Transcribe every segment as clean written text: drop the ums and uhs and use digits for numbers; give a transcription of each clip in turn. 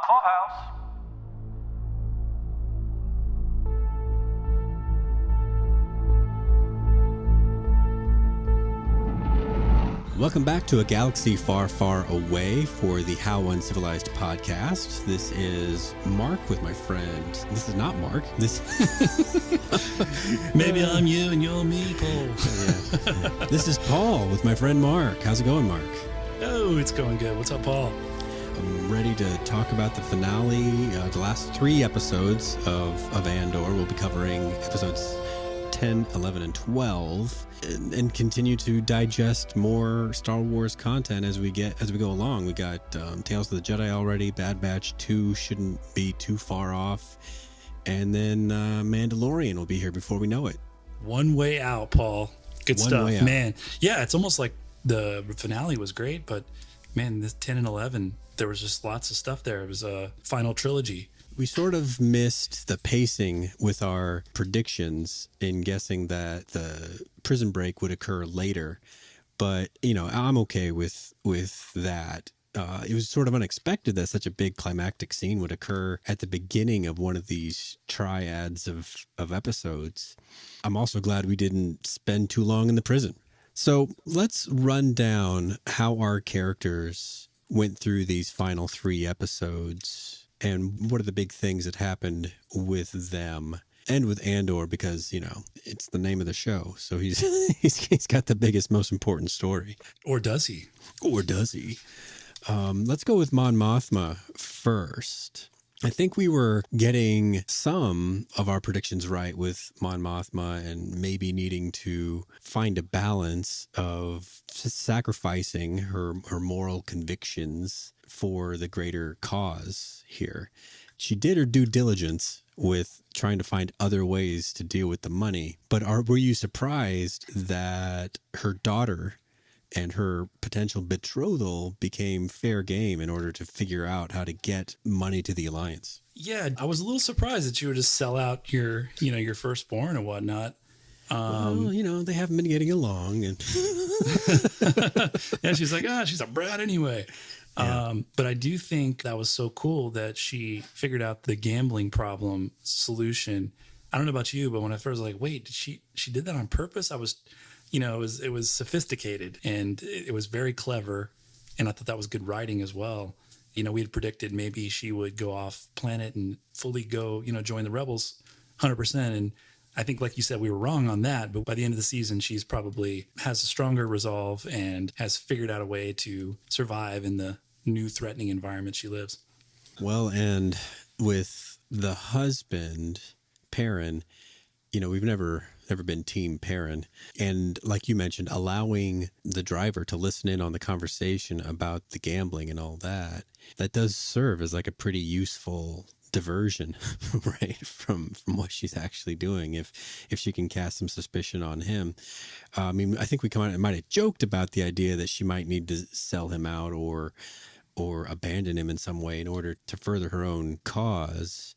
Clubhouse. Welcome back to a galaxy far, far away for the How Uncivilized podcast. This is Mark with my friend. This is not Mark. This Maybe I'm you and you're me, Paul. Yeah. This is Paul with my friend Mark. How's it going, Mark? Oh, it's going good. What's up, Paul? I'm ready to talk about the finale, the last 3 episodes of Andor. We'll be covering episodes 10, 11, and 12, and continue to digest more Star Wars content as we go along. We got Tales of the Jedi already. Bad Batch 2 shouldn't be too far off, and then Mandalorian will be here before we know it. One way out, Paul. Good One stuff, way out. man. Yeah, it's almost like the finale was great, but man, this 10 and 11, there was just lots of stuff there. It was a final trilogy. We sort of missed the pacing with our predictions in guessing that the prison break would occur later. But, you know, I'm okay with that. It was sort of unexpected that such a big climactic scene would occur at the beginning of one of these triads of episodes. I'm also glad we didn't spend too long in the prison. So let's run down how our characters went through these final 3 episodes. And what are the big things that happened with them and with Andor? Because, you know, it's the name of the show. So he's got the biggest, most important story. Or does he? Let's go with Mon Mothma first. I think we were getting some of our predictions right with Mon Mothma and maybe needing to find a balance of sacrificing her moral convictions for the greater cause here. She did her due diligence with trying to find other ways to deal with the money. But were you surprised that her daughter and her potential betrothal became fair game in order to figure out how to get money to the Alliance? Yeah, I was a little surprised that you would just sell out your firstborn and whatnot. Well, you know, they haven't been getting along. And yeah, she's like, she's a brat anyway. Yeah. But I do think that was so cool that she figured out the gambling problem solution. I don't know about you, but when I first was like, wait, she did that on purpose? I was, you know, it was sophisticated and it was very clever. And I thought that was good writing as well. You know, we had predicted maybe she would go off planet and fully go, you know, join the rebels 100%. And I think, like you said, we were wrong on that. But by the end of the season, she's probably has a stronger resolve and has figured out a way to survive in the new threatening environment she lives. Well, and with the husband, Perrin, you know, we've never been team Perrin. And like you mentioned, allowing the driver to listen in on the conversation about the gambling and all that, that does serve as like a pretty useful diversion, right, from what she's actually doing if she can cast some suspicion on him. I mean, I think we might have joked about the idea that she might need to sell him out or abandon him in some way in order to further her own cause.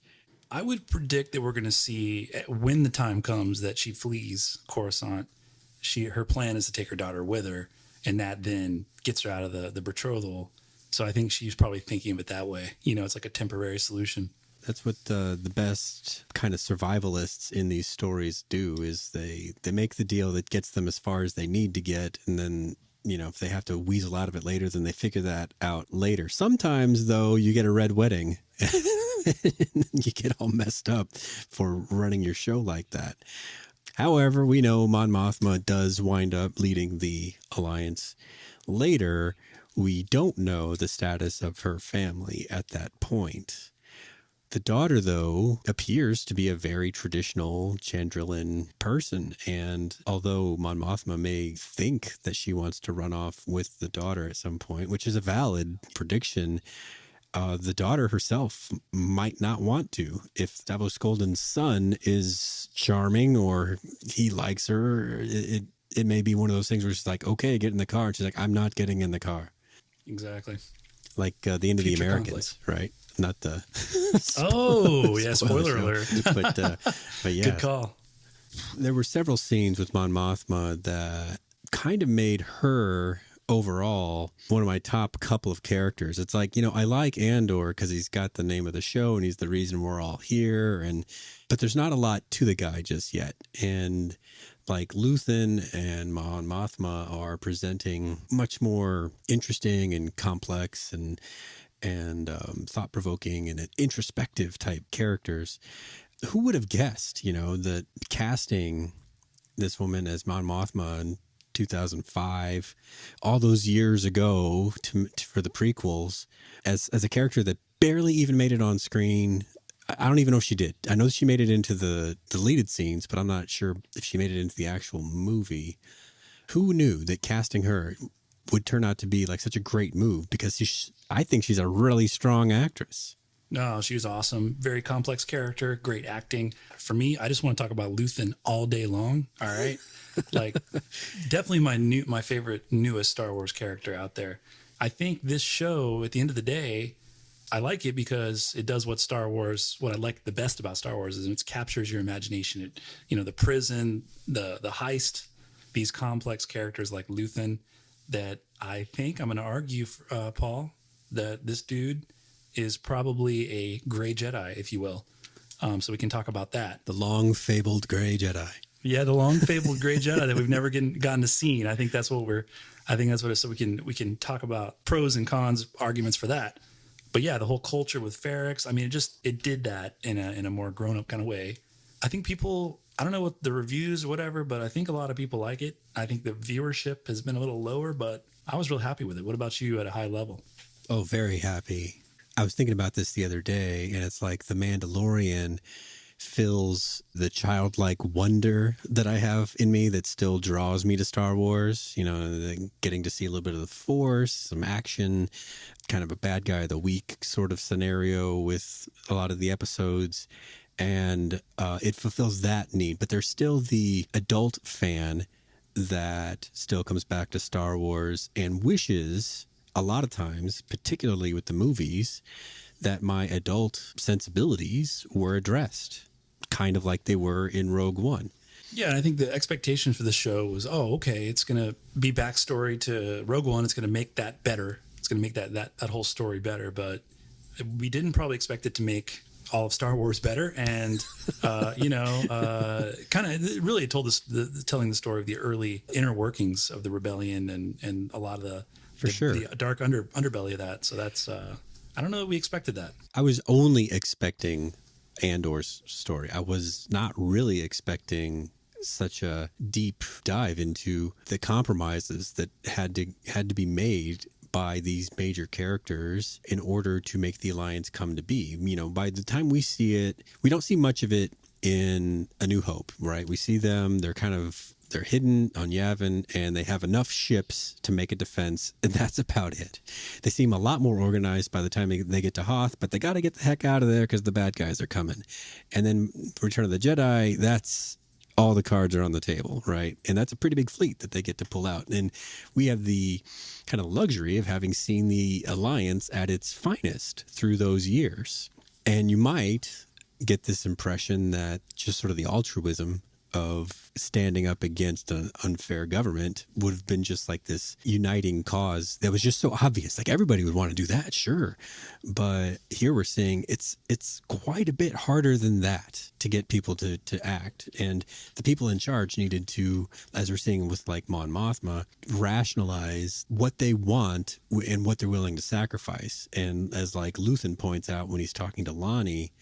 I would predict that we're going to see, when the time comes that she flees Coruscant, her plan is to take her daughter with her, and that then gets her out of the betrothal. So I think she's probably thinking of it that way. You know, it's like a temporary solution. That's what the best kind of survivalists in these stories do, is they make the deal that gets them as far as they need to get, and then, you know, if they have to weasel out of it later, then they figure that out later. Sometimes, though, you get a red wedding. You get all messed up for running your show like that. However, we know Mon Mothma does wind up leading the Alliance later. We don't know the status of her family at that point. The daughter, though, appears to be a very traditional Chandrilan person. And although Mon Mothma may think that she wants to run off with the daughter at some point, which is a valid prediction, the daughter herself might not want to. If Davos Golden's son is charming or he likes her, it may be one of those things where she's like, okay, get in the car. And she's like, I'm not getting in the car. Exactly. Like the end of the Future Americans, conflict. right? Not the... Spoiler alert. But yeah. Good call. There were several scenes with Mon Mothma that kind of made her overall one of my top couple of characters. It's like, I like Andor because he's got the name of the show and he's the reason we're all here. But there's not a lot to the guy just yet. And like Luthen and Mon Mothma are presenting much more interesting and complex and thought-provoking and introspective type characters. Who would have guessed, that casting this woman as Mon Mothma in 2005, all those years ago for the prequels, as a character that barely even made it on screen. I don't even know if she did. I know she made it into the deleted scenes, but I'm not sure if she made it into the actual movie. Who knew that casting her would turn out to be like such a great move? Because I think she's a really strong actress. No, she was awesome. Very complex character, great acting. For me, I just want to talk about Luthen all day long. All right. Like definitely my favorite newest Star Wars character out there. I think this show at the end of the day, I like it because it does what I like the best about Star Wars is it captures your imagination. The prison, the heist, these complex characters like Luthen that I think I'm going to argue, Paul, that this dude is probably a gray Jedi, if you will. So we can talk about that. The long fabled gray Jedi. Yeah, the long fabled gray Jedi that we've never gotten to see. I think that's what it is. So we can talk about pros and cons arguments for that. But yeah, the whole culture with Ferrex, I mean, it did that in a more grown up kind of way. I think people, I don't know what the reviews or whatever, but I think a lot of people like it. I think the viewership has been a little lower, but I was real happy with it. What about you at a high level? Oh, very happy. I was thinking about this the other day, and it's like The Mandalorian fills the childlike wonder that I have in me that still draws me to Star Wars. Getting to see a little bit of the Force, some action, kind of a bad guy of the week sort of scenario with a lot of the episodes. And it fulfills that need. But there's still the adult fan that still comes back to Star Wars and wishes a lot of times, particularly with the movies, that my adult sensibilities were addressed, kind of like they were in Rogue One. Yeah, I think the expectation for the show was, okay, it's going to be backstory to Rogue One. It's going to make that better. It's going to make that whole story better. But we didn't probably expect it to make all of Star Wars better. And, kind of really told us telling the story of the early inner workings of the rebellion and a lot of the dark underbelly of that. So that's, I don't know that we expected that. I was only expecting Andor's story. I was not really expecting such a deep dive into the compromises that had to be made by these major characters in order to make the alliance come to be. By the time we see it, we don't see much of it in A New Hope, right? We see them, they're hidden on Yavin, and they have enough ships to make a defense, and that's about it. They seem a lot more organized by the time they get to Hoth, but they got to get the heck out of there because the bad guys are coming. And then Return of the Jedi, that's all the cards are on the table, right? And that's a pretty big fleet that they get to pull out. And we have the kind of luxury of having seen the Alliance at its finest through those years. And you might get this impression that just sort of the altruism of standing up against an unfair government would have been just like this uniting cause that was just so obvious. Like everybody would want to do that, sure. But here we're seeing it's quite a bit harder than that to get people to act. And the people in charge needed to, as we're seeing with like Mon Mothma, rationalize what they want and what they're willing to sacrifice. And as like Luthen points out when he's talking to Lonnie,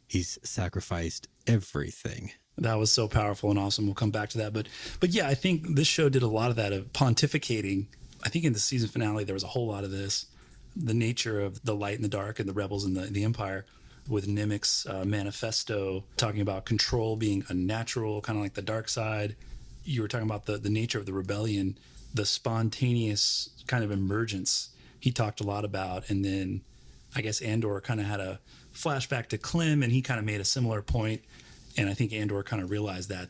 he's sacrificed everything. That was so powerful and awesome. We'll come back to that. But yeah, I think this show did a lot of that, of pontificating. I think in the season finale, there was a whole lot of this, the nature of the light and the dark and the rebels and the Empire, with Nemik's manifesto, talking about control being unnatural, kind of like the dark side. You were talking about the nature of the rebellion, the spontaneous kind of emergence he talked a lot about. And then I guess Andor kind of had a flashback to Clem, and he kind of made a similar point. And I think Andor kind of realized that,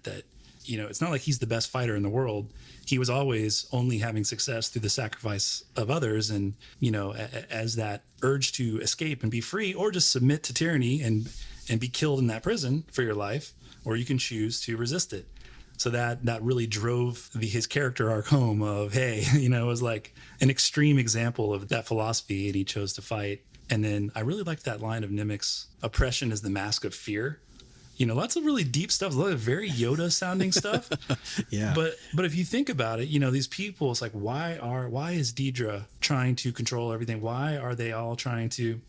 it's not like he's the best fighter in the world. He was always only having success through the sacrifice of others. And, as that urge to escape and be free, or just submit to tyranny and be killed in that prison for your life, or you can choose to resist it. So that really drove his character arc home of, hey, it was like an extreme example of that philosophy, and he chose to fight. And then I really liked that line of Nimik's, oppression is the mask of fear. Lots of really deep stuff, a lot of very Yoda sounding stuff. Yeah. But if you think about it, these people, it's like, why is Deidre trying to control everything? Why are they all trying to?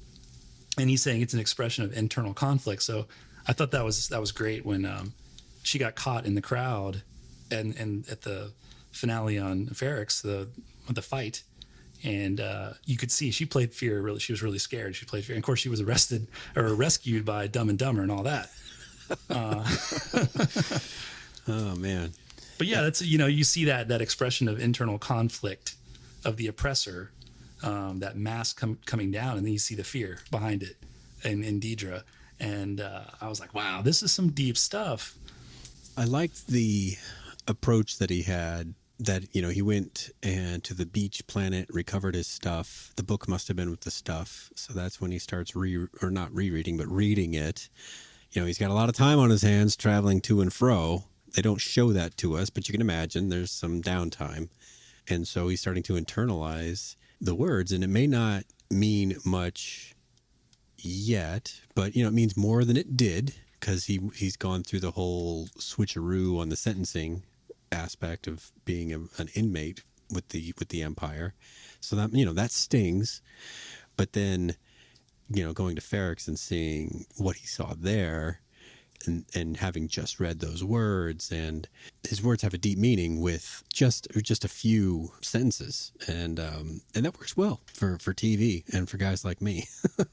And he's saying it's an expression of internal conflict. So I thought that was great when she got caught in the crowd and at the finale on Ferrix, the fight. And you could see she played fear. Really, she was really scared. She played fear. And of course, she was arrested or rescued by Dumb and Dumber and all that. Oh man. But yeah, that's you see that expression of internal conflict of the oppressor, that mask coming down, and then you see the fear behind it in Deidre. And I was like, wow, this is some deep stuff. I liked the approach that he had, that, he went and to the beach planet, recovered his stuff. The book must have been with the stuff. So that's when he starts not rereading, but reading it. He's got a lot of time on his hands traveling to and fro. They don't show that to us, but you can imagine there's some downtime. And so he's starting to internalize the words, and it may not mean much yet, but, it means more than it did, because he's gone through the whole switcheroo on the sentencing aspect of being an inmate with the Empire. So that, that stings. But then, going to Ferrix and seeing what he saw there, and having just read those words, and his words have a deep meaning with just a few sentences, and that works well for TV and for guys like me.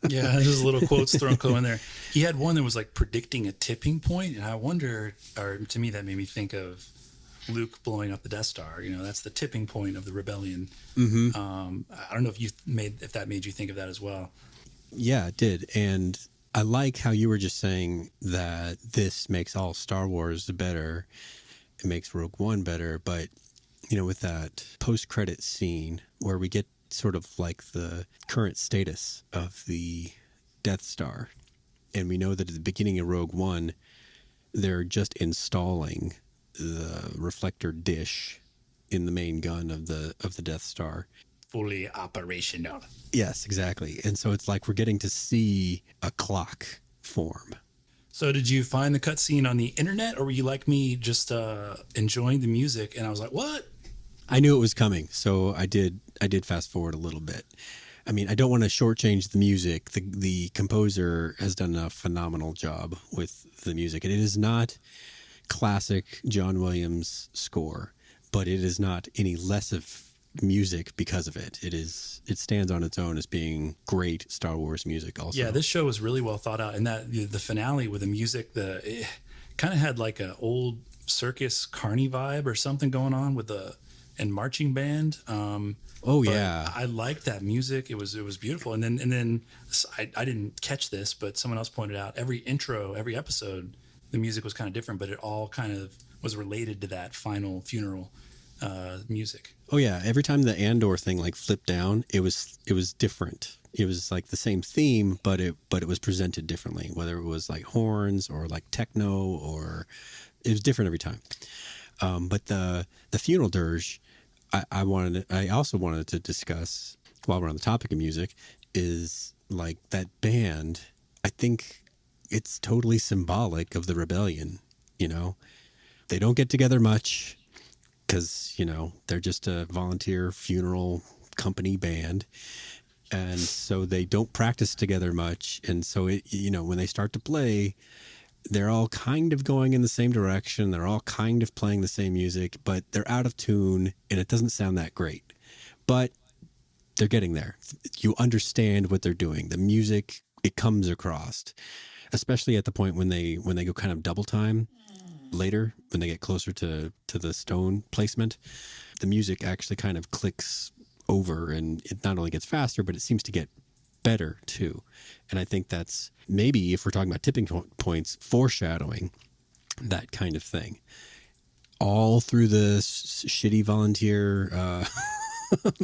Yeah, there's little quotes thrown in there. He had one that was like predicting a tipping point, and I wonder, or to me, that made me think of Luke blowing up the Death Star. That's the tipping point of the rebellion. Mm-hmm. I don't know if that made you think of that as well. Yeah, it did. And I like how you were just saying that this makes all Star Wars better. It makes Rogue One better. But, with that post-credit scene where we get sort of like the current status of the Death Star. And we know that at the beginning of Rogue One, they're just installing the reflector dish in the main gun of the Death Star. Fully operational. Yes, exactly. And so it's like we're getting to see a clock form. So did you find the cutscene on the internet, or were you like me, just enjoying the music? And I was like, what? I knew it was coming, so I did fast forward a little bit. I mean, I don't want to shortchange the music. The composer has done a phenomenal job with the music. And it is not classic John Williams score, but it is not any less of music because of it. It stands on its own as being great Star Wars music also. Yeah, this show was really well thought out, and that the finale with the music, it kind of had like an old circus carny vibe or something going on with and marching band. Yeah, I liked that music. It was beautiful. And then I didn't catch this, but someone else pointed out every episode, the music was kind of different, but it all kind of was related to that final funeral music. Oh yeah, every time the Andor thing like flipped down, it was different. It was like the same theme, but it was presented differently. Whether it was like horns or like techno, or it was different every time. But the funeral dirge, I also wanted to discuss while we're on the topic of music, is like that band. I think it's totally symbolic of the rebellion. They don't get together much, because, they're just a volunteer funeral company band. And so they don't practice together much. And so, when they start to play, they're all kind of going in the same direction. They're all kind of playing the same music, but they're out of tune and it doesn't sound that great. But they're getting there. You understand what they're doing. The music, it comes across, especially at the point when they go kind of double time. Later, when they get closer to the stone placement, the music actually kind of clicks over, and it not only gets faster, but it seems to get better too. And I think that's maybe, if we're talking about tipping points, foreshadowing that kind of thing. All through the shitty volunteer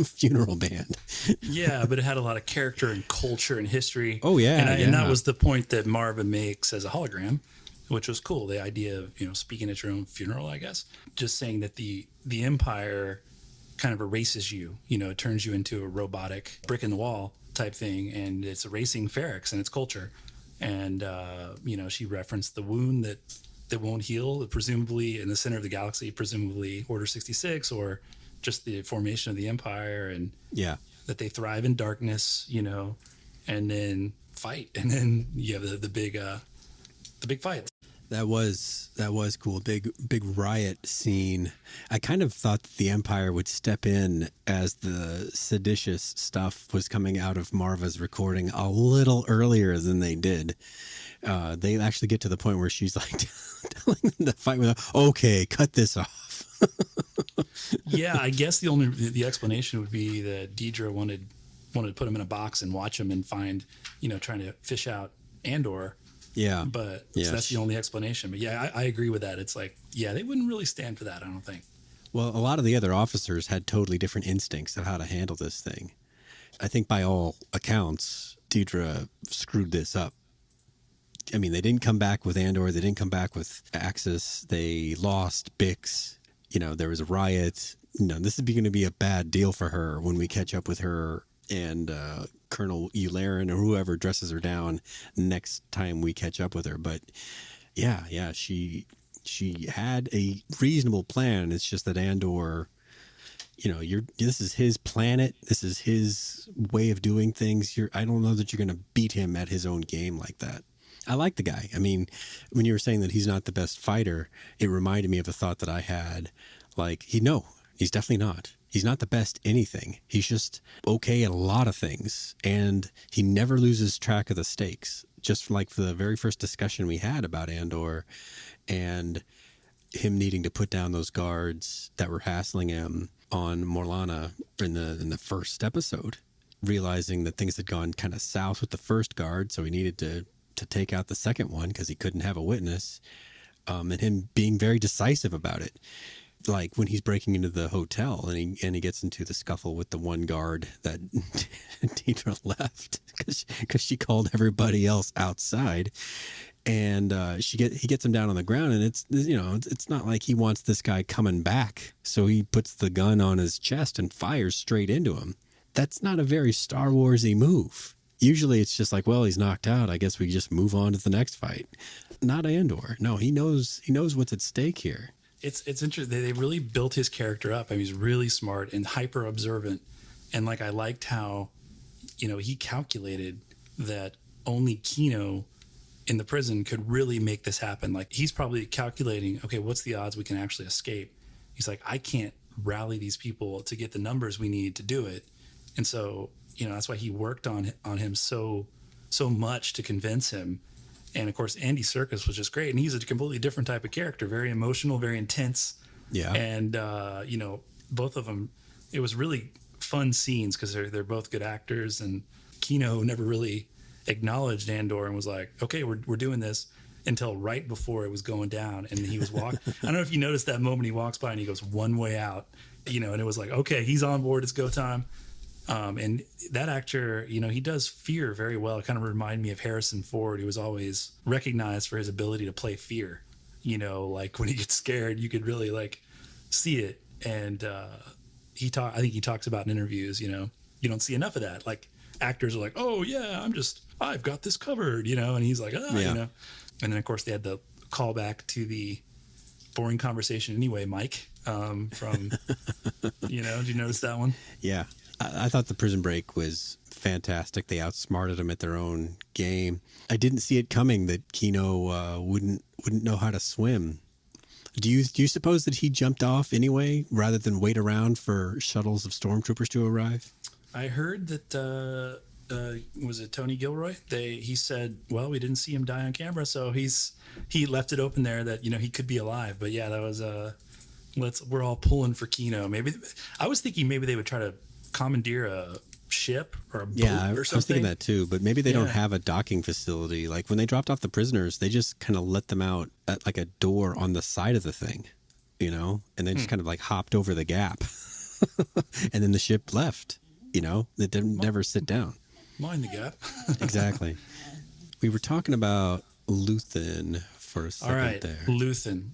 funeral band. Yeah, but it had a lot of character and culture and history. Oh yeah, and that was the point that Marvin makes as a hologram. which was cool. The idea of, speaking at your own funeral, I guess, just saying that the Empire kind of erases you, it turns you into a robotic brick in the wall type thing. And it's erasing Ferrex and its culture. And, she referenced the wound that won't heal, presumably in the center of the galaxy, presumably Order 66, or just the formation of the Empire, and that they thrive in darkness, and then fight. And then you have the big fight. That was cool. Big riot scene. I kind of thought that the Empire would step in as the seditious stuff was coming out of Marva's recording a little earlier than they did. They actually get to the point where she's like telling them to fight with her. Okay, cut this off. Yeah, I guess the explanation would be that Deidre wanted to put him in a box and watch him and find, trying to fish out Andor. Yeah. But so that's the only explanation. But yeah, I agree with that. It's like, they wouldn't really stand for that, I don't think. Well, a lot of the other officers had totally different instincts of how to handle this thing. I think by all accounts, Deidre screwed this up. I mean, they didn't come back with Andor. They didn't come back with Axis. They lost Bix. There was a riot. This is going to be a bad deal for her when we catch up with her and Colonel Yularen or whoever dresses her down next time we catch up with her. But yeah, she had a reasonable plan. It's just that Andor, this is his planet. This is his way of doing things. I don't know that you're going to beat him at his own game like that. I like the guy. I mean, when you were saying that he's not the best fighter, it reminded me of a thought that I had. Like, he's definitely not. He's not the best anything. He's just okay at a lot of things. And he never loses track of the stakes. Just like the very first discussion we had about Andor and him needing to put down those guards that were hassling him on Morlana in the first episode, realizing that things had gone kind of south with the first guard. So he needed to take out the second one because he couldn't have a witness, and him being very decisive about it. Like when he's breaking into the hotel and he gets into the scuffle with the one guard that Deidre left because she called everybody else outside, and he gets him down on the ground, and it's not like he wants this guy coming back, so he puts the gun on his chest and fires straight into him. That's not a very Star Wars-y move. Usually it's just like, well, he's knocked out. I guess we just move on to the next fight. Not Andor. No, he knows what's at stake here. It's interesting. They really built his character up. I mean, he's really smart and hyper observant. And I liked how, he calculated that only Kino in the prison could really make this happen. Like, he's probably calculating, okay, what's the odds we can actually escape? He's like, I can't rally these people to get the numbers we need to do it. And so, that's why he worked on him so much to convince him. And of course, Andy Serkis was just great. And he's a completely different type of character, very emotional, very intense. Yeah. And, both of them, it was really fun scenes because they're both good actors. And Kino never really acknowledged Andor and was like, okay, we're doing this, until right before it was going down. And he was walking. I don't know if you noticed that moment he walks by and he goes one way out, and it was like, okay, he's on board. It's go time. And that actor, he does fear very well. It kind of reminded me of Harrison Ford, who was always recognized for his ability to play fear. Like when he gets scared, you could really see it. And I think he talks about in interviews, you don't see enough of that. Like actors are like, oh yeah, I've got this covered, and he's like, And then of course they had the callback to the boring conversation anyway, Mike, from, did you notice that one? Yeah. I thought the Prison Break was fantastic. They outsmarted them at their own game. I didn't see it coming that Kino wouldn't know how to swim. Do you suppose that he jumped off anyway, rather than wait around for shuttles of stormtroopers to arrive? I heard that was it Tony Gilroy? He said, well, we didn't see him die on camera, so he left it open there that he could be alive. But yeah, that was we're all pulling for Kino. Maybe I was thinking maybe they would try to commandeer a ship or a boat or something. I was thinking that too, but maybe they don't have a docking facility. Like when they dropped off the prisoners, they just kind of let them out at like a door on the side of the thing, and they just kind of hopped over the gap and then the ship left, it didn't never sit down. Mind the gap. Exactly. We were talking about Luthen for a All second right, there. Luthen.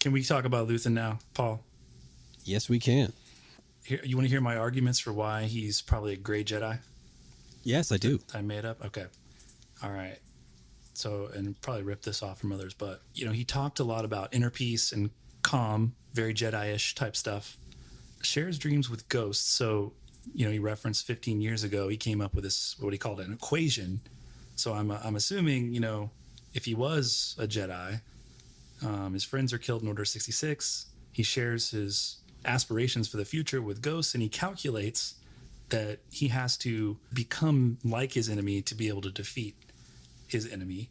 Can we talk about Luthen now, Paul? Yes, we can. Here, you want to hear my arguments for why he's probably a great Jedi? Yes, I do. I made up? Okay. All right. So, and probably rip this off from others, but, he talked a lot about inner peace and calm, very Jedi-ish type stuff. Shares dreams with ghosts. So, he referenced 15 years ago, he came up with this, what he called an equation. So I'm assuming, if he was a Jedi, his friends are killed in Order 66. He shares his aspirations for the future with ghosts, and he calculates that he has to become like his enemy to be able to defeat his enemy.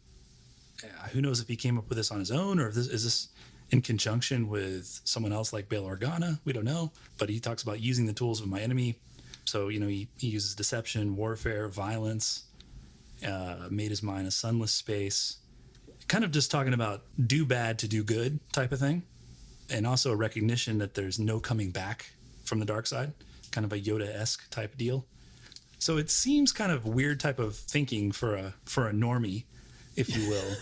Who knows if he came up with this on his own, or if is this in conjunction with someone else like Bail Organa? We don't know, but he talks about using the tools of my enemy. So, he uses deception, warfare, violence, made his mind a sunless space, kind of just talking about do bad to do good type of thing. And also a recognition that there's no coming back from the dark side, kind of a Yoda-esque type deal. So it seems kind of weird type of thinking for a normie, if you will.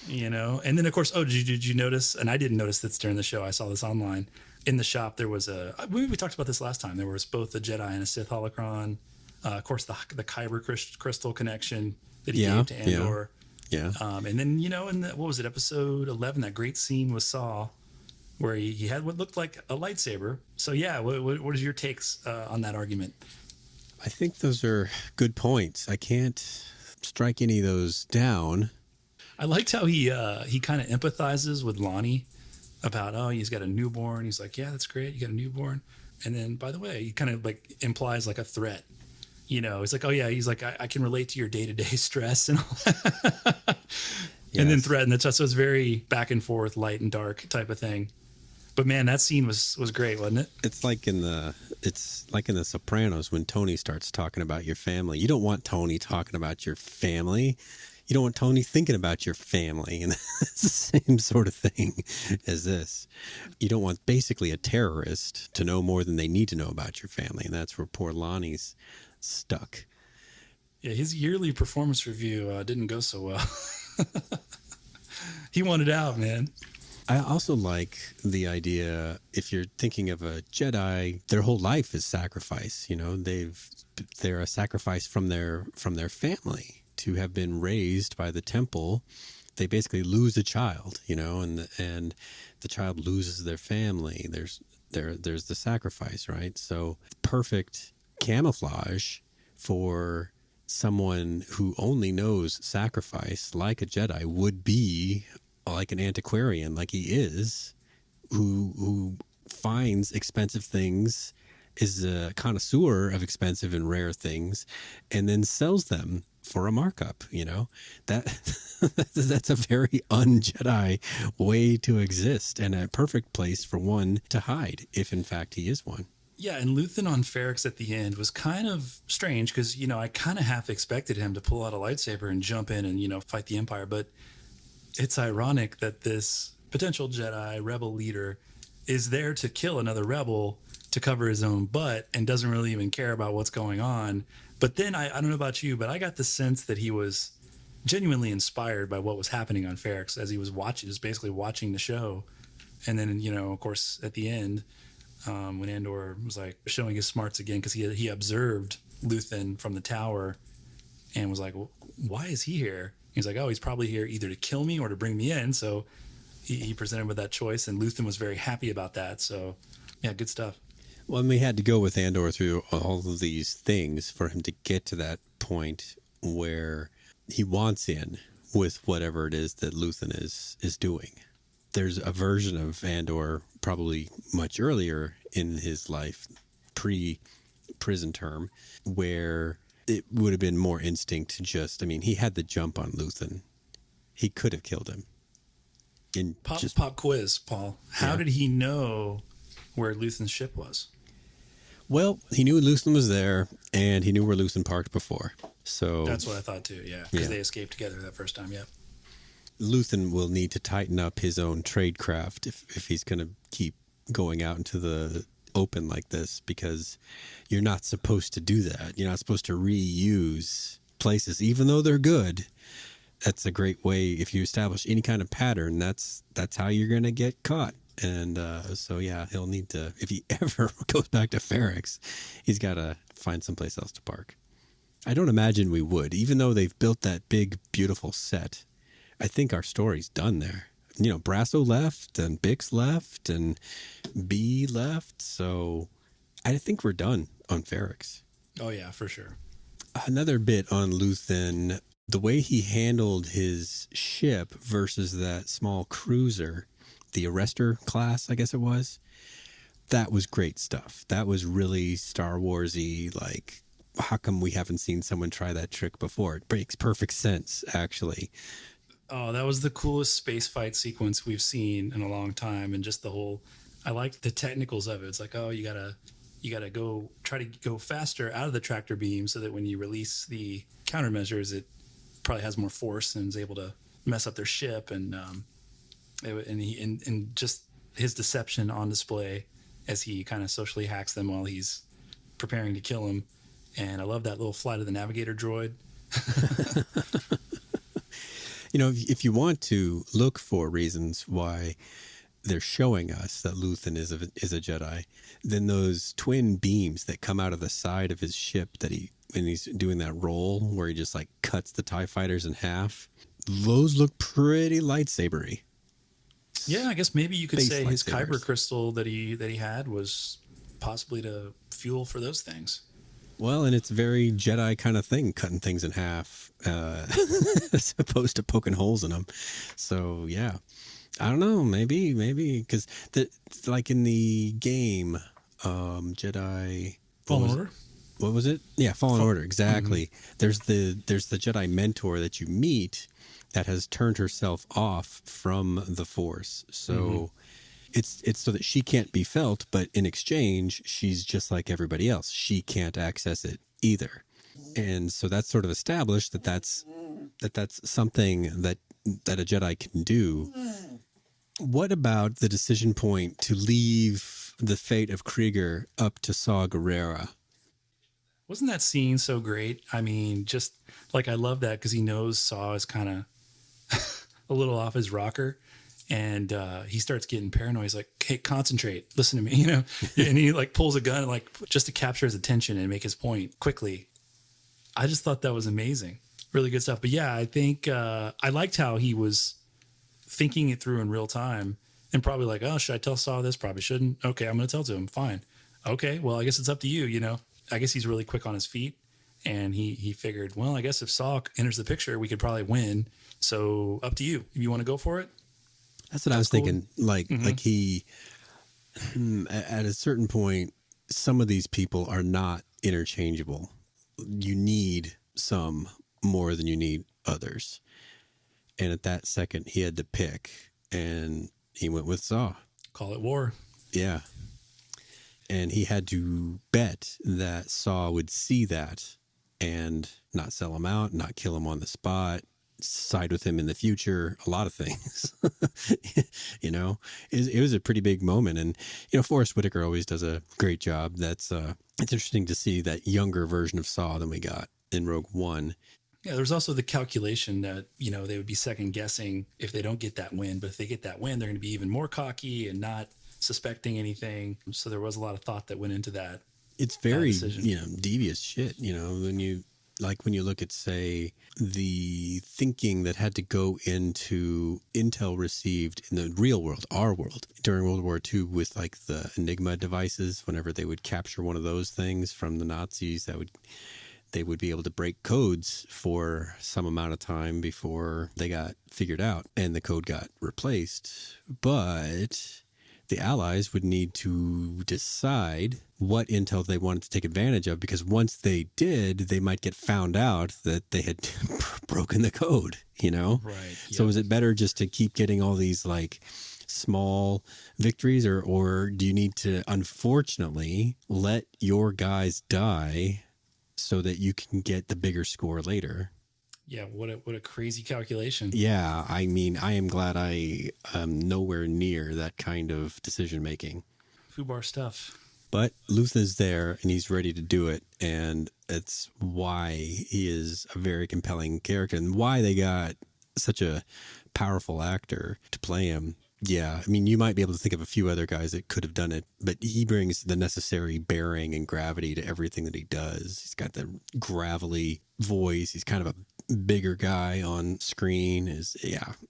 And then of course, did you notice? And I didn't notice this during the show. I saw this online. In the shop, there was we talked about this last time. There was both a Jedi and a Sith holocron. Of course, the Kyber crystal connection that he gave to Andor. Yeah. And then, what was it, episode 11, that great scene with Saw, where he had what looked like a lightsaber. So, yeah, what is your takes on that argument? I think those are good points. I can't strike any of those down. I liked how he kind of empathizes with Lonnie about, he's got a newborn. He's like, yeah, that's great. You got a newborn. And then, by the way, he kind of like implies like a threat. He's like, oh yeah, he's like, I can relate to your day-to-day stress and all that. Yes. And then threaten. So it's very back and forth, light and dark type of thing. But man, that scene was great, wasn't it? It's like in the Sopranos when Tony starts talking about your family. You don't want Tony talking about your family. You don't want Tony thinking about your family. And it's the same sort of thing as this. You don't want basically a terrorist to know more than they need to know about your family. And that's where poor Lonnie's stuck. Yeah, his yearly performance review didn't go so well. He wanted out, man. I also like the idea, if you're thinking of a Jedi, their whole life is sacrifice. They're a sacrifice from their family. To have been raised by the temple, they basically lose a child, and the child loses their family. There's the sacrifice, right? So perfect camouflage for someone who only knows sacrifice, like a Jedi, would be like an antiquarian, like he is, who finds expensive things, is a connoisseur of expensive and rare things, and then sells them for a markup. That's a very un-Jedi way to exist, and a perfect place for one to hide, if in fact he is one. Yeah, and Luthen on Ferrix at the end was kind of strange because, I kind of half expected him to pull out a lightsaber and jump in and, fight the Empire. But it's ironic that this potential Jedi rebel leader is there to kill another rebel to cover his own butt and doesn't really even care about what's going on. But then I don't know about you, but I got the sense that he was genuinely inspired by what was happening on Ferrix as he was basically watching the show. And then, of course, at the end, when Andor was like showing his smarts again, because he observed Luthen from the tower and was like, well, why is he here? He's like, he's probably here either to kill me or to bring me in. So he presented with that choice, and Luthen was very happy about that. So, yeah, good stuff. Well, and we had to go with Andor through all of these things for him to get to that point where he wants in with whatever it is that Luthen is doing. There's a version of Andor probably much earlier in his life, pre-prison term, where it would have been more instinct to he had the jump on Luthen. He could have killed him. Pop quiz, Paul. How did he know where Luthen's ship was? Well, he knew Luthen was there, and he knew where Luthen parked before. So that's what I thought too, yeah. Because they escaped together that first time, yeah. Luthen will need to tighten up his own tradecraft if he's going to keep going out into the open like this, because you're not supposed to do that. You're not supposed to reuse places, even though they're good. that's a great way. If you establish any kind of pattern, that's how you're going to get caught. And so, yeah, he'll need to, if he ever goes back to Ferrix, he's got to find someplace else to park. I don't imagine we would, even though they've built that big, beautiful set. I think our story's done there. You know, Brasso left and Bix left and B left. So I think we're done on Ferrix. Oh, yeah, for sure. Another bit on Luthen, the way he handled his ship versus that small cruiser, the Arrestor class, I guess it was, that was great stuff. That was really Star Wars-y, like, how come we haven't seen someone try that trick before? It makes perfect sense, actually. Oh, that was the coolest space fight sequence we've seen in a long time. And just the whole, I liked the technicals of it. It's like, oh, you gotta go try to go faster out of the tractor beam so that when you release the countermeasures, it probably has more force and is able to mess up their ship. And just his deception on display as he kind of socially hacks them while he's preparing to kill him. And I love that little Flight of the Navigator droid. You know, if you want to look for reasons why they're showing us that Luthen is a Jedi, then those twin beams that come out of the side of his ship when he's doing that roll where he just like cuts the TIE fighters in half, those look pretty lightsabery. Yeah, I guess maybe you could say his lightsabers. Kyber crystal that he had was possibly to fuel for those things. Well, and it's a very Jedi kind of thing, cutting things in half, as opposed to poking holes in them. So, yeah. I don't know, maybe, because like in the game, Jedi Fallen Order? What was it? Yeah, Fallen Order, exactly. Mm-hmm. There's the Jedi mentor that you meet that has turned herself off from the Force. So it's so that she can't be felt, but in exchange, she's just like everybody else. She can't access it either. And so that's sort of established that's something that a Jedi can do. What about the decision point to leave the fate of Krieger up to Saw Gerrera? Wasn't that scene so great? I mean, just like I love that because he knows Saw is kind of a little off his rocker, and he starts getting paranoid. He's like, "Hey, concentrate, listen to me," you know. And he like pulls a gun, like just to capture his attention and make his point quickly. I just thought that was amazing, really good stuff. But yeah, I think I liked how he was thinking it through in real time, and probably like, "Oh, should I tell Saw this? Probably shouldn't. Okay, I'm going to tell to him. Fine. Okay, well, I guess it's up to you. You know." I guess he's really quick on his feet, and he figured, well, I guess if Saw enters the picture, we could probably win. So up to you. If you want to go for it. That's what I was thinking. Like he, at a certain point, some of these people are not interchangeable. You need some more than you need others. And at that second, he had to pick, and he went with Saw. Call it war. Yeah. And he had to bet that Saw would see that and not sell him out, not kill him on the spot, side with him in the future, a lot of things. You know, it was a pretty big moment. And, you know, Forrest Whitaker always does a great job. It's interesting to see that younger version of Saw than we got in Rogue One. Yeah, there's also the calculation that, you know, they would be second guessing if they don't get that win. But if they get that win, they're going to be even more cocky and not suspecting anything. So there was a lot of thought that went into that. It's very, you know, devious shit. You know, when you look at, say, the thinking that had to go into intel received in the real world, our world, during World War II with like the Enigma devices, whenever they would capture one of those things from the Nazis, they would be able to break codes for some amount of time before they got figured out and the code got replaced. But the Allies would need to decide what intel they wanted to take advantage of, because once they did, they might get found out that they had broken the code, you know? Right. Yep. So is it better just to keep getting all these like small victories, or do you need to, unfortunately, let your guys die so that you can get the bigger score later? Yeah, what a crazy calculation. Yeah, I mean, I am glad I am nowhere near that kind of decision making. Fubar stuff. But Luthen's there and he's ready to do it, and it's why he is a very compelling character and why they got such a powerful actor to play him. Yeah, I mean, you might be able to think of a few other guys that could have done it, but he brings the necessary bearing and gravity to everything that he does. He's got the gravelly voice. He's kind of a bigger guy on screen.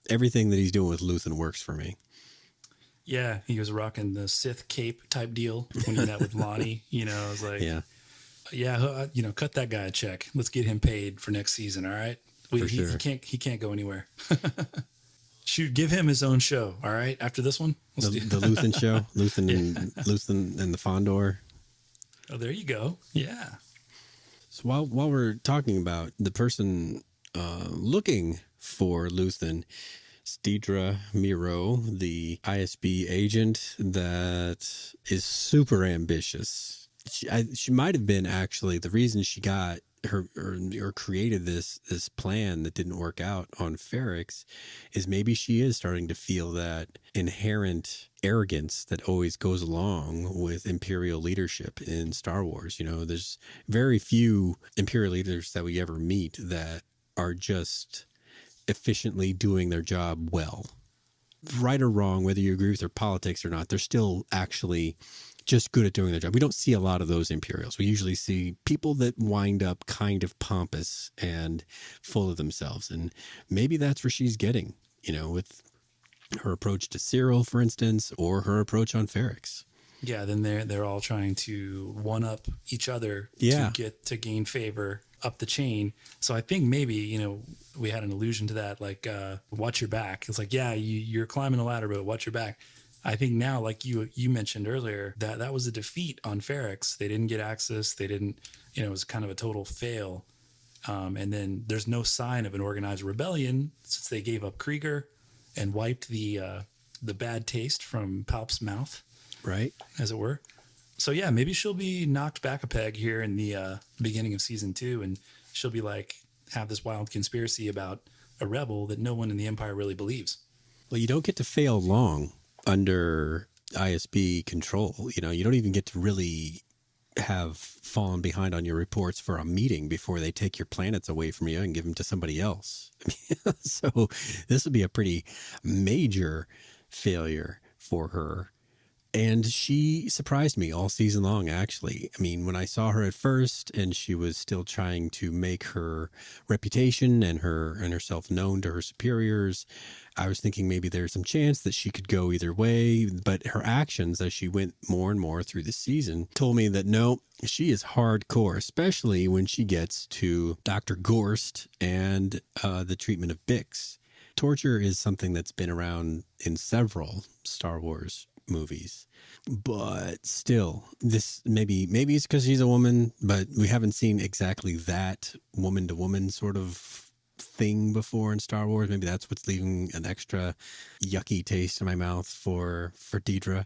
Everything that he's doing with Luthen works for me. Yeah, he was rocking the Sith cape type deal when he met with Lonnie. I was like, cut that guy a check. Let's get him paid for next season. All right, he can't go anywhere. Shoot, give him his own show. All right, after this one, the Luthen show, Luthen and the Fondor. Oh, there you go. Yeah. So while we're talking about the person looking for Luthen, it's Dedra Meero, the ISB agent that is super ambitious. She might have been actually the reason she got her or created this plan that didn't work out on Ferrix, is maybe she is starting to feel that inherent arrogance that always goes along with Imperial leadership in Star Wars. There's very few Imperial leaders that we ever meet that are just efficiently doing their job well. Right or wrong, whether you agree with their politics or not, they're still actually just good at doing their job. We don't see a lot of those Imperials. We usually see people that wind up kind of pompous and full of themselves. And maybe that's where she's getting, with her approach to Cyril, for instance, or her approach on Ferrix. Yeah, then they're all trying to one up each other to gain favor up the chain. So I think maybe, we had an allusion to that, like watch your back. It's like, you're climbing a ladder, but watch your back. I think now, like you mentioned earlier, that was a defeat on Ferrix. They didn't get access. They didn't, it was kind of a total fail. And then there's no sign of an organized rebellion since they gave up Krieger and wiped the bad taste from Palp's mouth. Right. As it were. So yeah, maybe she'll be knocked back a peg here in the beginning of season 2, and she'll be like, have this wild conspiracy about a rebel that no one in the Empire really believes. Well, you don't get to fail long under ISB control. You don't even get to really have fallen behind on your reports for a meeting before they take your planets away from you and give them to somebody else. So this would be a pretty major failure for her. And she surprised me all season long, actually. I mean, when I saw her at first and she was still trying to make her reputation and herself known to her superiors, I was thinking maybe there's some chance that she could go either way. But her actions as she went more and more through the season told me that no, she is hardcore, especially when she gets to Dr. Gorst and the treatment of Bix. Torture is something that's been around in several Star Wars movies, but still, this maybe it's because she's a woman, but we haven't seen exactly that woman to woman sort of thing before in Star Wars. Maybe that's what's leaving an extra yucky taste in my mouth for Dedra.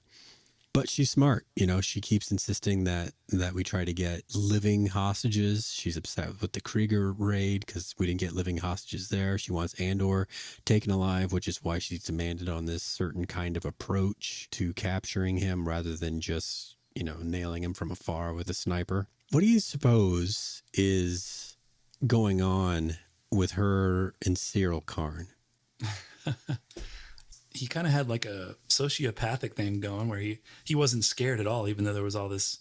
But she's smart. She keeps insisting that we try to get living hostages. She's upset with the Krieger raid because we didn't get living hostages there. She wants Andor taken alive, which is why she's demanded on this certain kind of approach to capturing him rather than just, nailing him from afar with a sniper. What do you suppose is going on with her and Cyril Karn? He kind of had like a sociopathic thing going where he wasn't scared at all, even though there was all this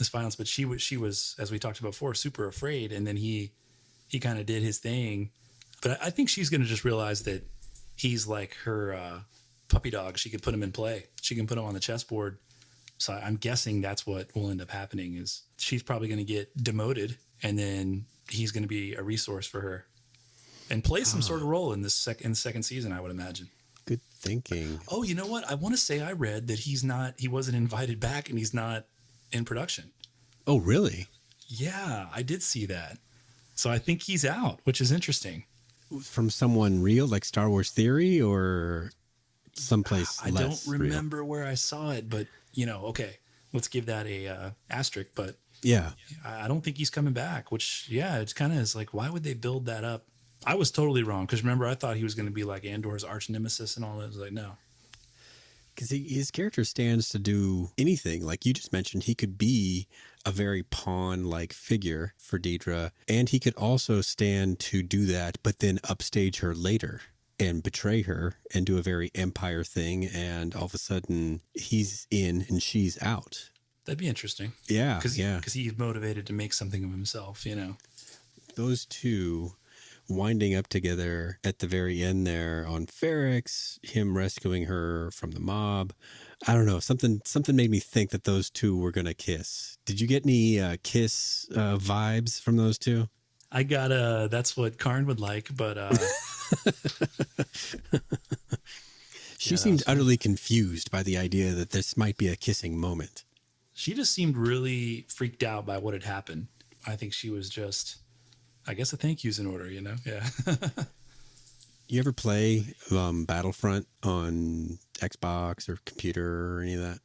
violence. But she was, as we talked about before, super afraid. And then he kind of did his thing. But I think she's going to just realize that he's like her puppy dog. She could put him in play. She can put him on the chessboard. So I'm guessing that's what will end up happening is she's probably going to get demoted, and then he's going to be a resource for her and play some sort of role in the second season, I would imagine. Good thinking. Oh, you know what? I want to say I read that he wasn't invited back and he's not in production. Oh, really? Yeah, I did see that. So I think he's out, which is interesting. From someone real, like Star Wars Theory, or someplace I less don't remember where I saw it, but, okay, let's give that a asterisk. But yeah, I don't think he's coming back, which, it's kind of is like, why would they build that up? I was totally wrong because remember I thought he was going to be like Andor's arch nemesis and all that. I was like, no, because his character stands to do anything. Like you just mentioned, he could be a very pawn-like figure for Dedra, and he could also stand to do that, but then upstage her later. and betray her and do a very Empire thing, and all of a sudden he's in and she's out. That'd be interesting. Yeah, because he's motivated to make something of himself, Those two winding up together at the very end there on Ferrix, him rescuing her from the mob. I don't know. Something made me think that those two were going to kiss. Did you get any kiss vibes from those two? I got that's what Karn would like, but she seemed utterly confused by the idea that this might be a kissing moment. She just seemed really freaked out by what had happened. I think she was just, I guess, a thank you's in order, Yeah. You ever play Battlefront on Xbox or computer or any of that?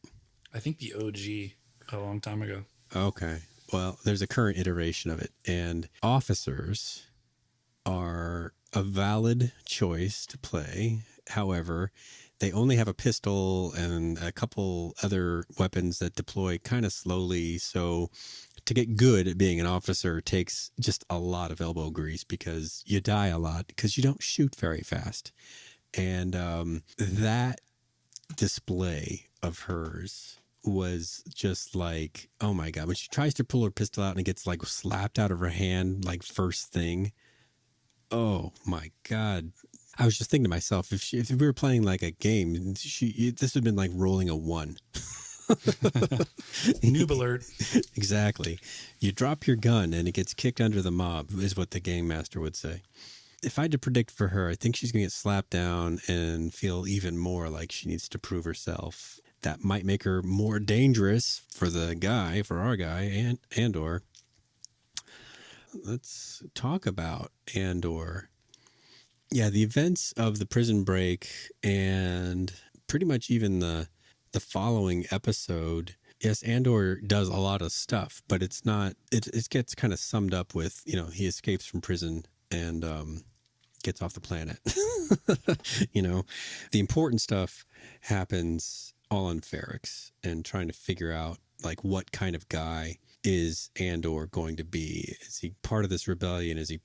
I think the OG a long time ago. Okay. Well, there's a current iteration of it, and officers are a valid choice to play. However, they only have a pistol and a couple other weapons that deploy kind of slowly. So to get good at being an officer takes just a lot of elbow grease because you die a lot because you don't shoot very fast. And that display of hers was just like, oh my God, when she tries to pull her pistol out and it gets like slapped out of her hand, like first thing. Oh my God. I was just thinking to myself, if we were playing like a game, this would have been like rolling a 1. Noob alert. Exactly. You drop your gun and it gets kicked under the mob, is what the game master would say. If I had to predict for her, I think she's going to get slapped down and feel even more like she needs to prove herself. That might make her more dangerous for our guy, Andor. Let's talk about Andor. Yeah, the events of the prison break and pretty much even the following episode. Yes, Andor does a lot of stuff, but it's not. It gets kind of summed up with, he escapes from prison and gets off the planet. The important stuff happens all on Ferrix and trying to figure out like what kind of guy is Andor going to be? Is he part of this rebellion? Is he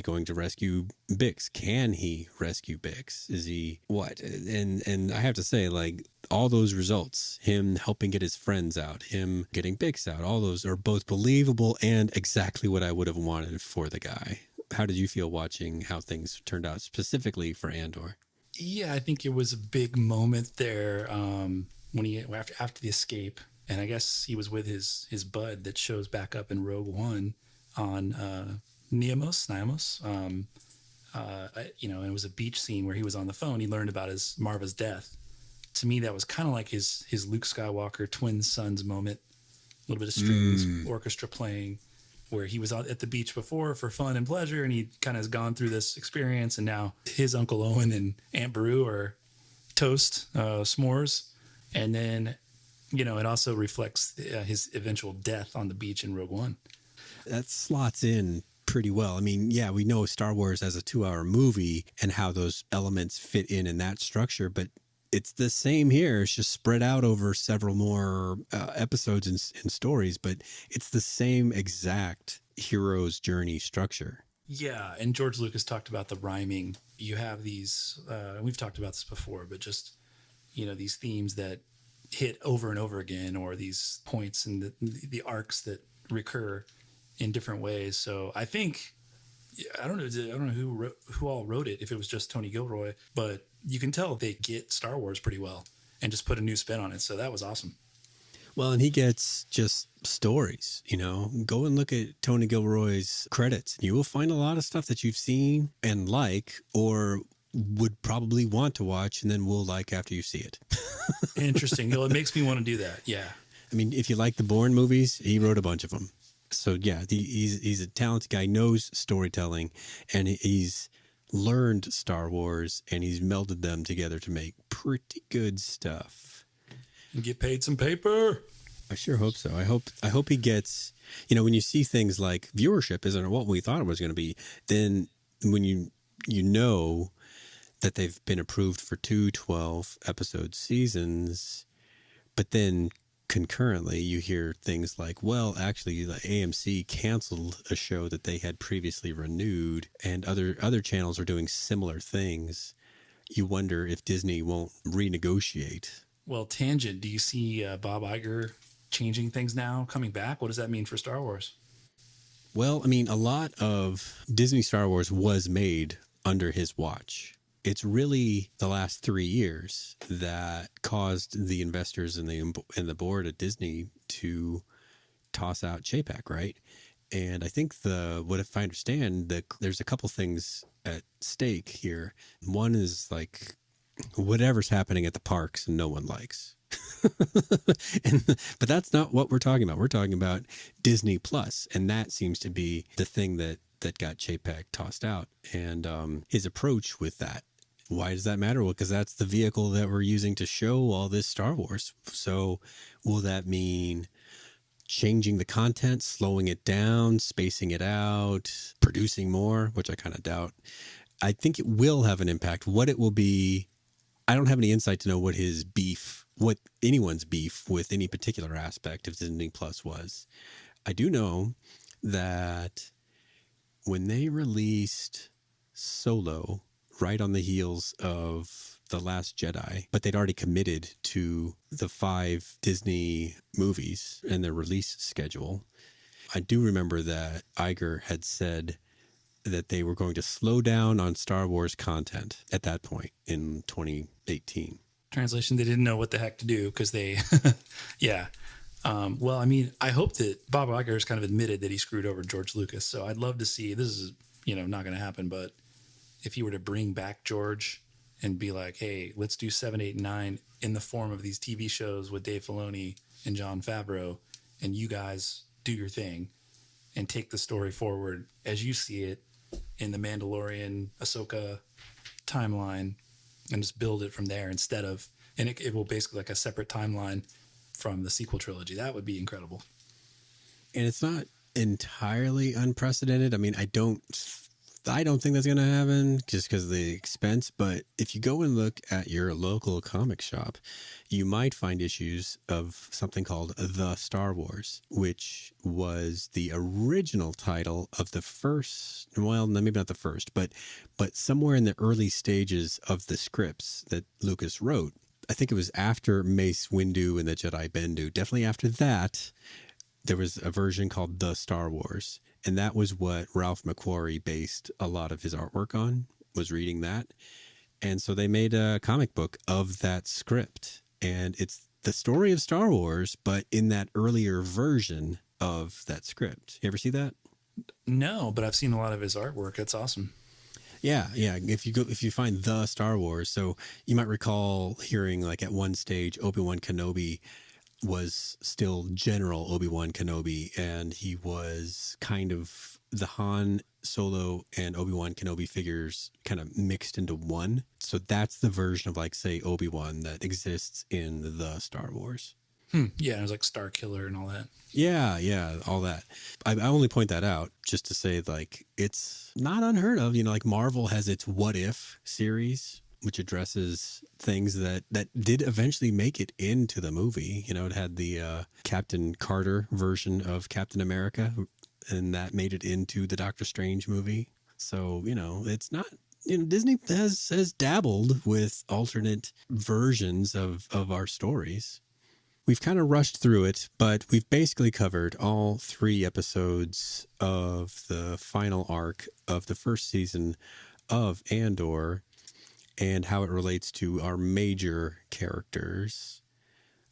going to rescue Bix? Can he rescue Bix? Is he what? And I have to say, like, all those results, him helping get his friends out, him getting Bix out, all those are both believable and exactly what I would have wanted for the guy. How did you feel watching how things turned out specifically for Andor? Yeah, I think it was a big moment there when he after the escape. And I guess he was with his bud that shows back up in Rogue One on Niamos. And it was a beach scene where he was on the phone. He learned about his Marva's death. To me, that was kind of like his Luke Skywalker twin sons moment. A little bit of strings, orchestra playing, where he was out at the beach before for fun and pleasure, and he kind of has gone through this experience, and now his Uncle Owen and Aunt Beru are toast, s'mores, and then it also reflects his eventual death on the beach in Rogue One. That slots in pretty well. I mean, yeah, we know Star Wars as a 2-hour movie and how those elements fit in that structure, but it's the same here. It's just spread out over several more episodes and stories, but it's the same exact hero's journey structure. Yeah, and George Lucas talked about the rhyming. You have these, we've talked about this before, but just, these themes that hit over and over again, or these points and the arcs that recur in different ways. So I think, I don't know who all wrote it, if it was just Tony Gilroy, but you can tell they get Star Wars pretty well and just put a new spin on it. So that was awesome. Well, and he gets just stories, go and look at Tony Gilroy's credits. You will find a lot of stuff that you've seen and like, or would probably want to watch and then will like after you see it. Interesting. It makes me want to do that. Yeah. I mean, if you like the Bourne movies, he wrote a bunch of them. So yeah, he's a talented guy, knows storytelling, and he's learned Star Wars and he's melded them together to make pretty good stuff. And get paid some paper. I sure hope so. I hope he gets, when you see things like viewership isn't what we thought it was going to be, then when you know that they've been approved for 2 12-episode seasons, but then concurrently, you hear things like, well, actually, the AMC canceled a show that they had previously renewed, and other channels are doing similar things. You wonder if Disney won't renegotiate. Well, tangent, do you see Bob Iger changing things now, coming back? What does that mean for Star Wars? Well, I mean, a lot of Disney Star Wars was made under his watch. It's really the last 3 years that caused the investors and the board at Disney to toss out Chapek, right? And I think if I understand, that there's a couple things at stake here. One is like whatever's happening at the parks and no one likes. But that's not what we're talking about. We're talking about Disney Plus, and that seems to be the thing that got Chapek tossed out, and his approach with that. Why does that matter? Well, because that's the vehicle that we're using to show all this Star Wars. So will that mean changing the content, slowing it down, spacing it out, producing more, which I kind of doubt? I think it will have an impact. What it will be, I don't have any insight to know what anyone's beef with any particular aspect of Disney Plus was. I do know that when they released Solo right on the heels of The Last Jedi, but they'd already committed to the 5 Disney movies and their release schedule, I do remember that Iger had said that they were going to slow down on Star Wars content at that point in 2018. Translation, they didn't know what the heck to do because they, yeah. Well, I mean, I hope that Bob Iger has kind of admitted that he screwed over George Lucas. So I'd love to see, this is, not going to happen, but if he were to bring back George and be like, hey, let's do 7, 8, and 9 in the form of these TV shows with Dave Filoni and Jon Favreau, and you guys do your thing and take the story forward as you see it in the Mandalorian, Ahsoka timeline, and just build it from there instead of, and it will basically like a separate timeline from the sequel trilogy. That would be incredible. And it's not entirely unprecedented. I mean, I don't think that's going to happen just because of the expense. But if you go and look at your local comic shop, you might find issues of something called The Star Wars, which was the original title of the first, well, maybe not the first, but somewhere in the early stages of the scripts that Lucas wrote. I think it was after Mace Windu and the Jedi Bendu. Definitely after that, there was a version called The Star Wars. And that was what Ralph McQuarrie based a lot of his artwork on, was reading that. And so they made a comic book of that script. And it's the story of Star Wars, but in that earlier version of that script. You ever see that? No, but I've seen a lot of his artwork. That's awesome. Yeah. If you find The Star Wars, so you might recall hearing like at one stage Obi-Wan Kenobi was still General Obi-Wan Kenobi, and he was kind of the Han Solo and Obi-Wan Kenobi figures kind of mixed into one. So that's the version of like, say, Obi-Wan that exists in the Star Wars. Yeah, it was like Star Killer and all that. Yeah, all that. I only point that out just to say like it's not unheard of. Like Marvel has its What If series, which addresses things that did eventually make it into the movie. It had the Captain Carter version of Captain America, and that made it into the Doctor Strange movie. So, it's not, Disney has dabbled with alternate versions of our stories. We've kind of rushed through it, but we've basically covered all 3 episodes of the final arc of the first season of Andor, and how it relates to our major characters.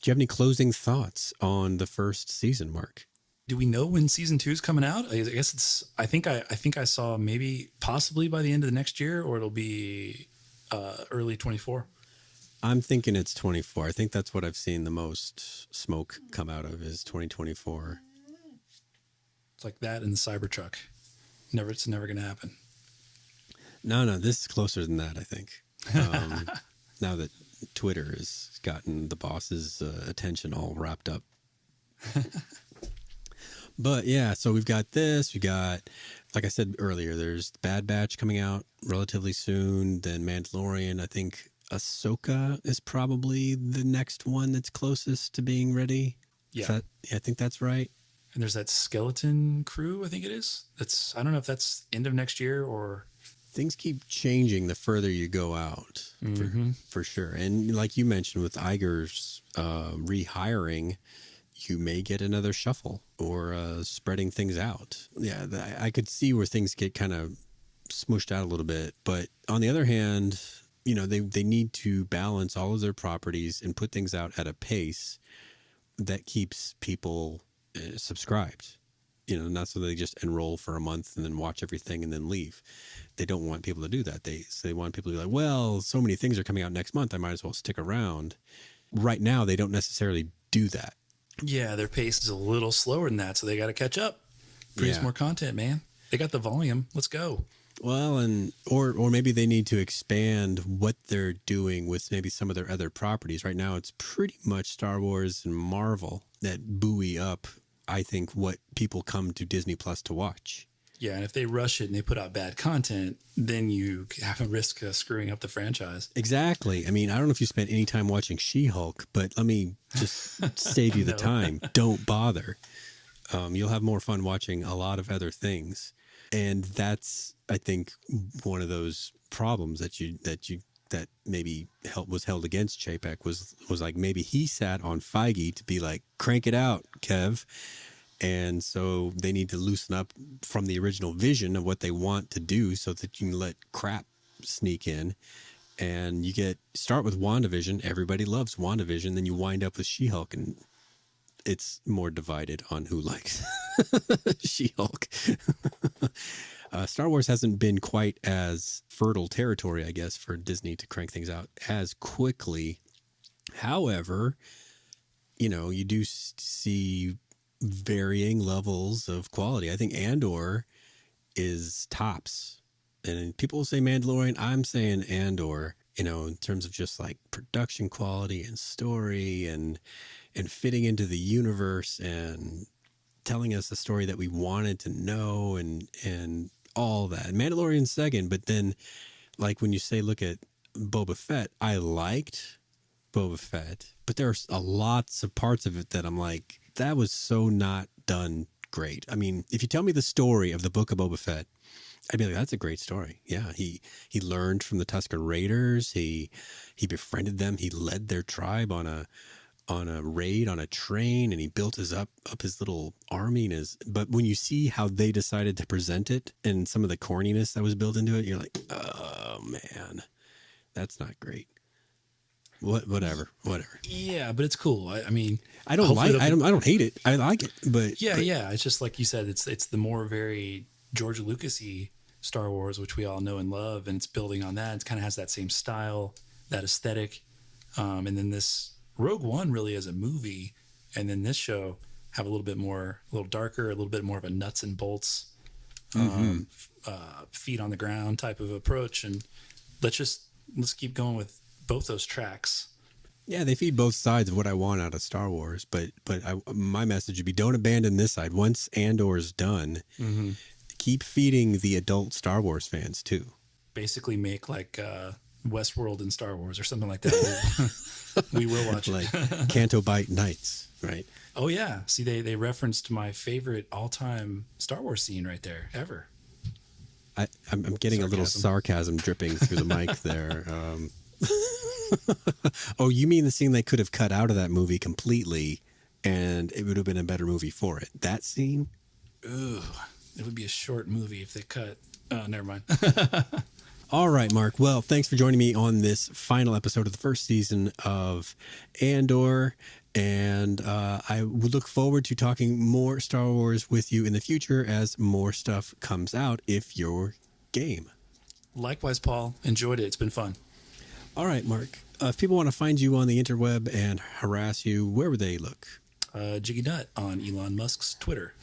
Do you have any closing thoughts on the first season, Mark? Do we know when season 2 is coming out? I guess I think I saw maybe possibly by the end of the next year, or it'll be early 24. I'm thinking it's 24. I think that's what I've seen the most smoke come out of is 2024. It's like that in the Cybertruck. It's never going to happen. No, this is closer than that, I think. Now that Twitter has gotten the boss's attention all wrapped up. But yeah, so we've got this. We got, like I said earlier, there's Bad Batch coming out relatively soon. Then Mandalorian. I think Ahsoka is probably the next one that's closest to being ready. Yeah. I think that's right. And there's that skeleton crew, I think it is. I don't know if that's end of next year or... Things keep changing the further you go out, for sure. And like you mentioned with Iger's rehiring, you may get another shuffle or spreading things out. Yeah, I could see where things get kind of smooshed out a little bit. But on the other hand, you know, they need to balance all of their properties and put things out at a pace that keeps people subscribed. You know, not so they just enroll for a month and then watch everything and then leave. They don't want people to do that. They want people to be like, well, so many things are coming out next month, I might as well stick around. Right now, they don't necessarily do that. Yeah, their pace is a little slower than that, so they got to catch up. Produce more content, man. They got the volume. Let's go. Well, or maybe they need to expand what they're doing with maybe some of their other properties. Right now, it's pretty much Star Wars and Marvel that buoy up, I think, what people come to Disney Plus to watch. Yeah, and if they rush it and they put out bad content, then you have a risk of screwing up the franchise. Exactly. I mean, I don't know if you spent any time watching She-Hulk, but let me just save you the time. Don't bother. You'll have more fun watching a lot of other things. And that's, I think, one of those problems that maybe was held against Chapek was like maybe he sat on Feige to be like, crank it out, Kev. And so they need to loosen up from the original vision of what they want to do so that you can let crap sneak in. And you start with WandaVision. Everybody loves WandaVision. Then you wind up with She-Hulk, and it's more divided on who likes She-Hulk. Star Wars hasn't been quite as fertile territory, I guess, for Disney to crank things out as quickly. However, you know, you do see varying levels of quality. I think Andor is tops. And people will say Mandalorian. I'm saying Andor, you know, in terms of just like production quality and story and fitting into the universe and telling us the story that we wanted to know and all that. Mandalorian second, but then like when you say look at Boba Fett, I liked Boba Fett, but there's lots of parts of it that I'm like, that was so not done great. I mean, if you tell me the story of the book of Boba Fett, I'd be like, that's a great story. Yeah, he learned from the Tusken Raiders. He befriended them. He led their tribe on a raid on a train, and he built up his little army. But when you see how they decided to present it and some of the corniness that was built into it, you're like, oh man, that's not great. Whatever. Yeah, but it's cool. I mean, I don't hate it. I like it, but yeah. It's just like you said. It's the more very George Lucas-y Star Wars, which we all know and love, and it's building on that. It kind of has that same style, that aesthetic, and then this Rogue One really as a movie, and then this show have a little darker, a little bit more of a nuts and bolts, feet on the ground type of approach, and let's keep going with both those tracks. Yeah, they feed both sides of what I want out of Star Wars, but my message would be don't abandon this side. Once Andor's done, keep feeding the adult Star Wars fans too. Basically make like Westworld and Star Wars or something like that. We will watch like Canto Bight Nights, right? Oh yeah. See, they referenced my favorite all-time Star Wars scene right there ever. I'm getting sarcasm. A little sarcasm dripping through the mic there. Oh, you mean the scene they could have cut out of that movie completely and it would have been a better movie for it? That scene? Ooh, it would be a short movie if they cut. Oh, never mind. All right, Mark. Well, thanks for joining me on this final episode of the first season of Andor. And I would look forward to talking more Star Wars with you in the future as more stuff comes out if you're game. Likewise, Paul. Enjoyed it. It's been fun. All right, Mark. If people want to find you on the interweb and harass you, where would they look? Jiggy Nut on Elon Musk's Twitter.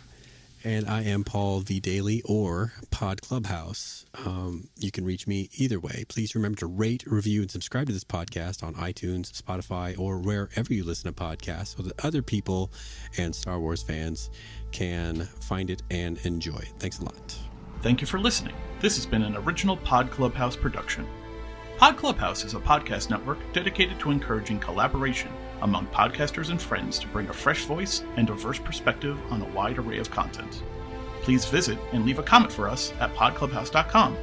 And I am Paul V. Daley or Pod Clubhouse. You can reach me either way. Please remember to rate, review, and subscribe to this podcast on iTunes, Spotify, or wherever you listen to podcasts so that other people and Star Wars fans can find it and enjoy it. Thanks a lot. Thank you for listening. This has been an original Pod Clubhouse production. Pod Clubhouse is a podcast network dedicated to encouraging collaboration among podcasters and friends to bring a fresh voice and diverse perspective on a wide array of content. Please visit and leave a comment for us at podclubhouse.com.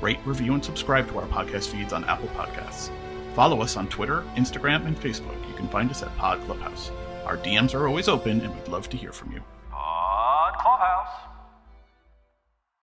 Rate, review, and subscribe to our podcast feeds on Apple Podcasts. Follow us on Twitter, Instagram, and Facebook. You can find us at Pod Clubhouse. Our DMs are always open, and we'd love to hear from you.